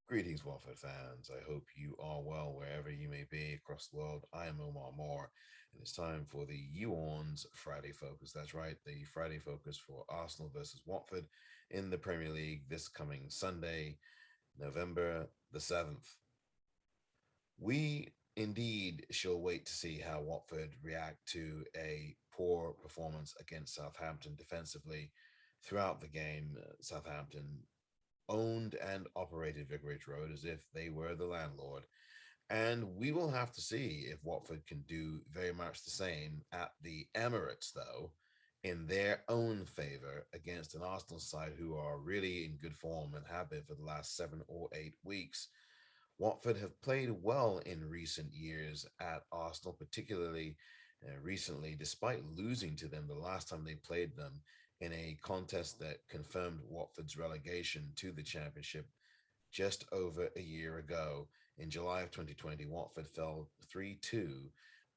Greetings, Watford fans. I hope you are well wherever you may be across the world. I am Omar Moore, and it's time for the Orns Friday Focus. That's right, the Friday Focus for Arsenal versus Watford in the Premier League this coming Sunday, November the 7th. We indeed shall wait to see how Watford react to a poor performance against Southampton defensively throughout the game. Southampton owned and operated Vicarage Road as if they were the landlord. And we will have to see if Watford can do very much the same at the Emirates, though, in their own favour against an Arsenal side who are really in good form and have been for the last 7 or 8 weeks. Watford have played well in recent years at Arsenal, particularly recently, despite losing to them the last time they played them in a contest that confirmed Watford's relegation to the Championship just over a year ago. In July of 2020, Watford fell 3-2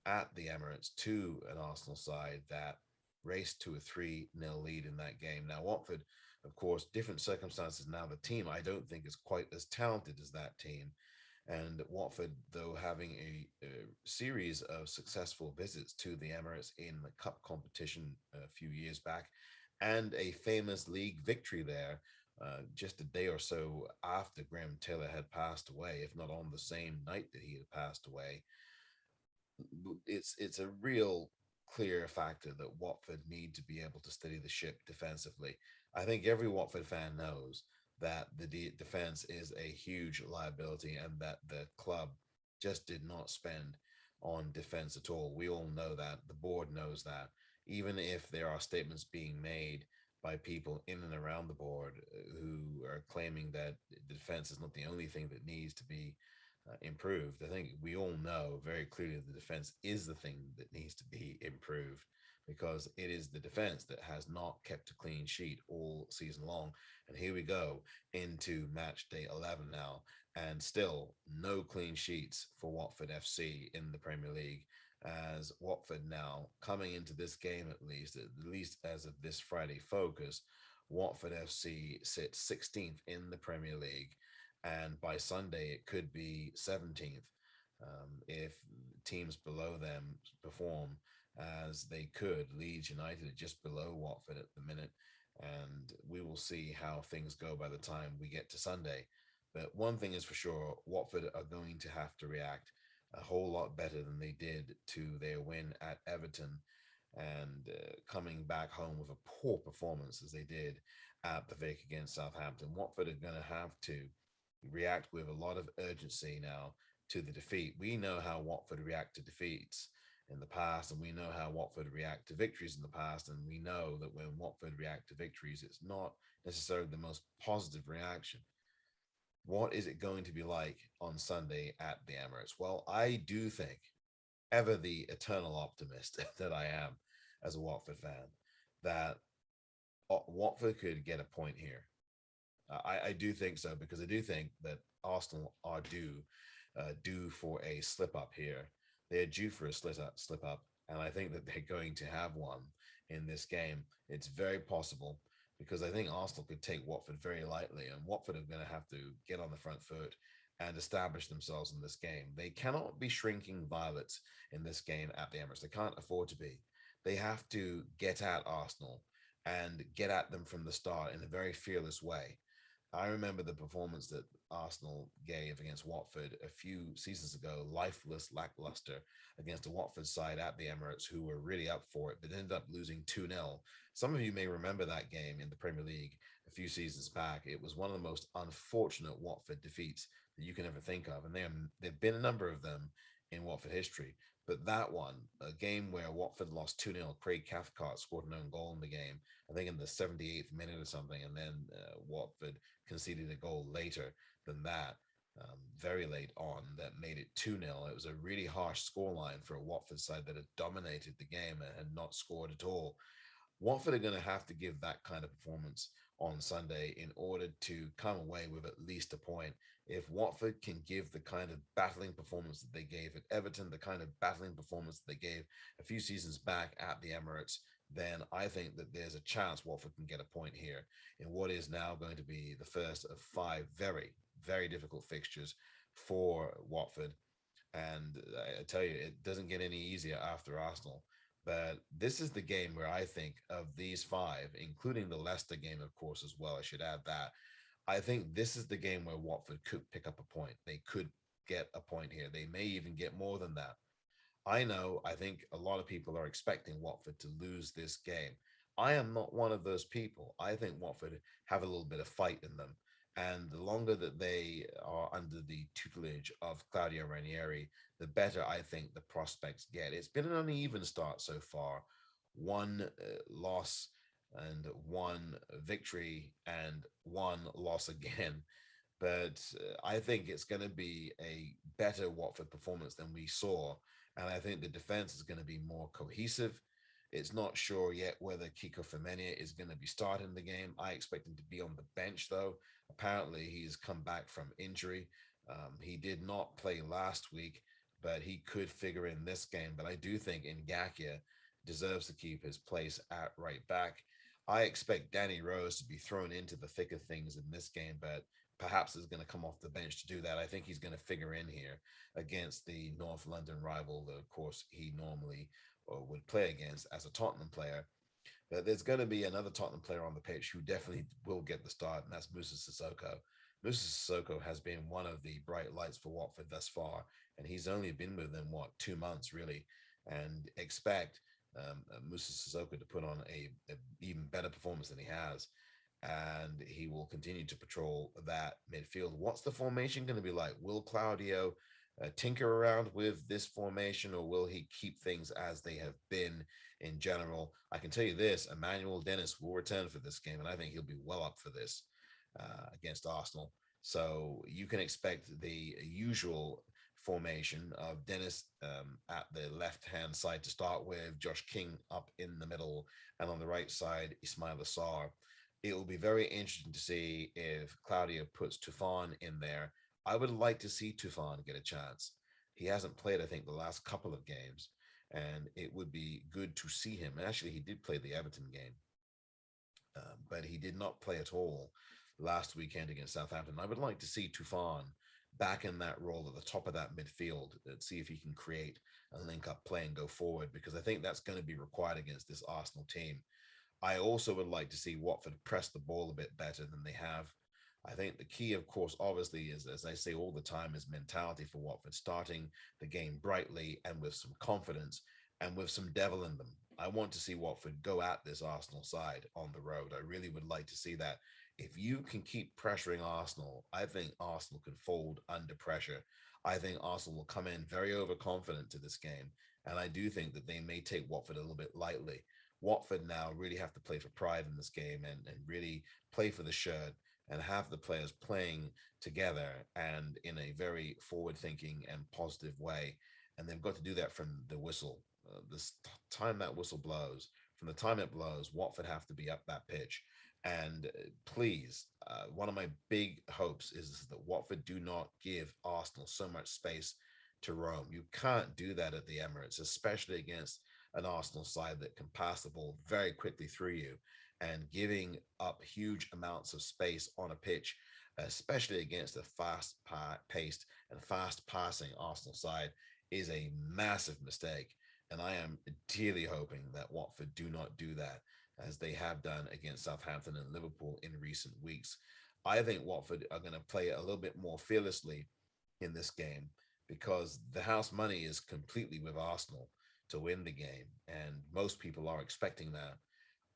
at the Emirates to an Arsenal side that raced to a 3-0 lead in that game. Now, Watford, of course, different circumstances now. The team, I don't think, is quite as talented as that team. And Watford, though, having a series of successful visits to the Emirates in the cup competition a few years back, and a famous league victory there just a day or so after Graham Taylor had passed away, if not on the same night that he had passed away. It's a real clear factor that Watford need to be able to steady the ship defensively. I think every Watford fan knows that the defense is a huge liability and that the club just did not spend on defense at all. We all know that. The board knows that. Even if there are statements being made by people in and around the board who are claiming that the defense is not the only thing that needs to be improved. I think we all know very clearly the defense is the thing that needs to be improved because it is the defense that has not kept a clean sheet all season long. And here we go into match day 11 now, and still no clean sheets for Watford FC in the Premier League. As Watford now coming into this game, at least as of this Friday focus, Watford FC sits 16th in the Premier League, and by Sunday it could be 17th if teams below them perform as they could. Leeds United are just below Watford at the minute, and we will see how things go by the time we get to Sunday. But one thing is for sure, Watford are going to have to react a whole lot better than they did to their win at Everton and coming back home with a poor performance as they did at the Vic against Southampton. Watford are going to have to react with a lot of urgency now to the defeat. We know how Watford react to defeats in the past, and we know how Watford react to victories in the past, and we know that when Watford react to victories, it's not necessarily the most positive reaction. What is it going to be like on Sunday at the Emirates? Well, I do think, ever the eternal optimist that I am as a Watford fan, that Watford could get a point here. I do think so because I do think that Arsenal are due for a slip up here. They're due for a slip up, and I think that they're going to have one in this game. It's very possible because I think Arsenal could take Watford very lightly, and Watford are going to have to get on the front foot and establish themselves in this game. They cannot be shrinking violets in this game at the Emirates. They can't afford to be. They have to get at Arsenal and get at them from the start in a very fearless way. I remember the performance that Arsenal gave against Watford a few seasons ago, lifeless, lackluster, against a Watford side at the Emirates who were really up for it, but ended up losing 2-0. Some of you may remember that game in the Premier League a few seasons back. It was one of the most unfortunate Watford defeats that you can ever think of. And there have been a number of them in Watford history. But that one, a game where Watford lost 2-0, Craig Cathcart scored an own goal in the game, I think in the 78th minute or something, and then Watford conceded a goal later than that, very late on, that made it 2-0. It was a really harsh scoreline for a Watford side that had dominated the game and had not scored at all. Watford are going to have to give that kind of performance on Sunday in order to come away with at least a point. If Watford can give the kind of battling performance that they gave at Everton, the kind of battling performance that they gave a few seasons back at the Emirates, then I think that there's a chance Watford can get a point here in what is now going to be the first of five very, very difficult fixtures for Watford. And I tell you, it doesn't get any easier after Arsenal. But this is the game where I think of these five, including the Leicester game, of course, as well. I should add that. I think this is the game where Watford could pick up a point. They could get a point here. They may even get more than that. I know, I think a lot of people are expecting Watford to lose this game. I am not one of those people. I think Watford have a little bit of fight in them. And the longer that they are under the tutelage of Claudio Ranieri, the better I think the prospects get. It's been an uneven start so far. One loss and one victory and one loss again. But I think it's going to be a better Watford performance than we saw. And I think the defense is going to be more cohesive. It's not sure yet whether Kiko Femenia is going to be starting the game. I expect him to be on the bench, though. Apparently, he's come back from injury. He did not play last week, but he could figure in this game. But I do think Ngakia deserves to keep his place at right back. I expect Danny Rose to be thrown into the thick of things in this game, but perhaps is going to come off the bench to do that. I think he's going to figure in here against the North London rival that, of course, he normally would play against as a Tottenham player. But there's going to be another Tottenham player on the pitch who definitely will get the start, and that's Musa Sissoko. Musa Sissoko has been one of the bright lights for Watford thus far, and he's only been with them, 2 months really, and expect Musa Sissoko to put on a even better performance than he has, and he will continue to patrol that midfield. What's the formation going to be like? Will Claudio tinker around with this formation, or will he keep things as they have been in general? I can tell you this: Emmanuel Dennis will return for this game, and I think he'll be well up for this against Arsenal. So you can expect the usual formation of Dennis at the left-hand side to start with, Josh King up in the middle, and on the right side, Ismail Assar. It will be very interesting to see if Claudio puts Tufan in there. I would like to see Tufan get a chance. He hasn't played, I think, the last couple of games, and it would be good to see him. And actually, he did play the Everton game, but he did not play at all last weekend against Southampton. I would like to see Tufan back in that role at the top of that midfield and see if he can create a link up play and go forward, because I think that's going to be required against this Arsenal team. I also would like to see Watford press the ball a bit better than they have. I think the key, of course, obviously, is, as I say all the time, is mentality for Watford, starting the game brightly and with some confidence and with some devil in them. I want to see Watford go at this Arsenal side on the road. I really would like to see that. If you can keep pressuring Arsenal, I think Arsenal can fold under pressure. I think Arsenal will come in very overconfident to this game. And I do think that they may take Watford a little bit lightly. Watford now really have to play for pride in this game, and really play for the shirt and have the players playing together and in a very forward thinking and positive way. And they've got to do that from the whistle. This time that whistle blows, from the time it blows, Watford have to be up that pitch. And please, one of my big hopes is that Watford do not give Arsenal so much space to roam. You can't do that at the Emirates, especially against an Arsenal side that can pass the ball very quickly through you, and giving up huge amounts of space on a pitch, especially against a fast-paced and fast-passing Arsenal side, is a massive mistake. And I am dearly hoping that Watford do not do that, as they have done against Southampton and Liverpool in recent weeks. I think Watford are going to play a little bit more fearlessly in this game, because the house money is completely with Arsenal to win the game, and most people are expecting that.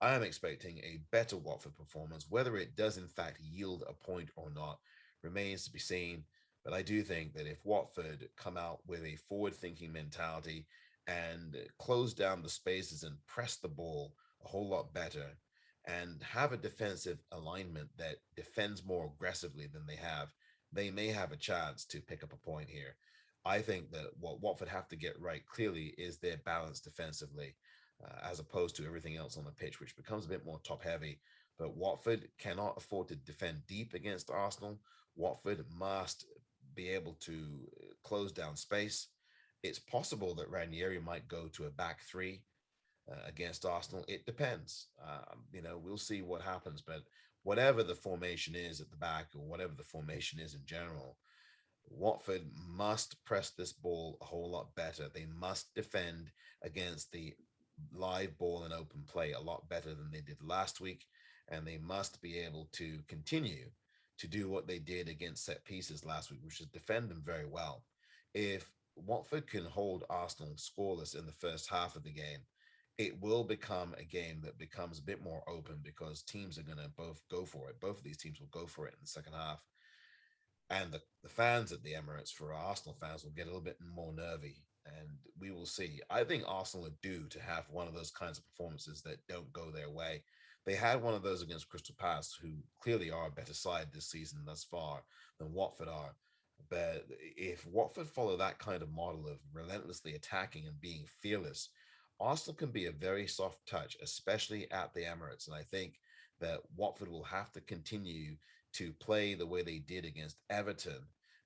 I am expecting a better Watford performance. Whether it does in fact yield a point or not remains to be seen. But I do think that if Watford come out with a forward-thinking mentality and close down the spaces and press the ball a whole lot better, and have a defensive alignment that defends more aggressively than they may have a chance to pick up a point here. I think that what Watford have to get right clearly is their balance defensively, as opposed to everything else on the pitch, which becomes a bit more top heavy. But Watford cannot afford to defend deep against Arsenal. Watford must be able to close down space. It's possible that Ranieri might go to a back three, against Arsenal. It depends. We'll see what happens. But whatever the formation is at the back, or whatever the formation is in general, Watford must press this ball a whole lot better. They must defend against the live ball and open play a lot better than they did last week. And they must be able to continue to do what they did against set pieces last week, which is defend them very well. If Watford can hold Arsenal scoreless in the first half of the game, it will become a game that becomes a bit more open because teams are going to both go for it. Both of these teams will go for it in the second half, and the fans at the Emirates, for our Arsenal fans, will get a little bit more nervy, and we will see. I think Arsenal are due to have one of those kinds of performances that don't go their way. They had one of those against Crystal Palace, who clearly are a better side this season thus far than Watford are. But if Watford follow that kind of model of relentlessly attacking and being fearless, Arsenal can be a very soft touch, especially at the Emirates. And I think that Watford will have to continue to play the way they did against Everton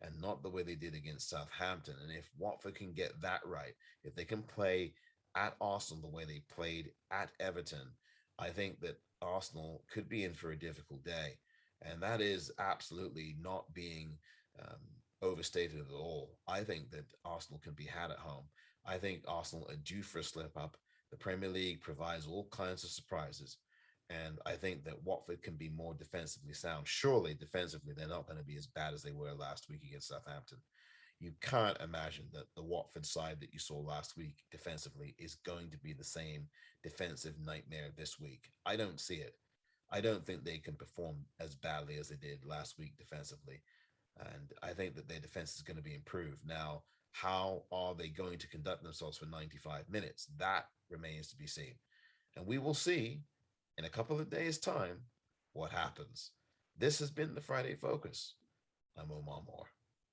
and not the way they did against Southampton. And if Watford can get that right, if they can play at Arsenal the way they played at Everton, I think that Arsenal could be in for a difficult day. And that is absolutely not being um, overstated at all. I think that Arsenal can be had at home. I think Arsenal are due for a slip up. The Premier League provides all kinds of surprises. And I think that Watford can be more defensively sound. Surely, defensively, they're not going to be as bad as they were last week against Southampton. You can't imagine that the Watford side that you saw last week defensively is going to be the same defensive nightmare this week. I don't see it. I don't think they can perform as badly as they did last week defensively. And I think that their defense is going to be improved. Now, how are they going to conduct themselves for 95 minutes? That remains to be seen. And we will see in a couple of days' time what happens. This has been the Friday Focus. I'm Omar Moore.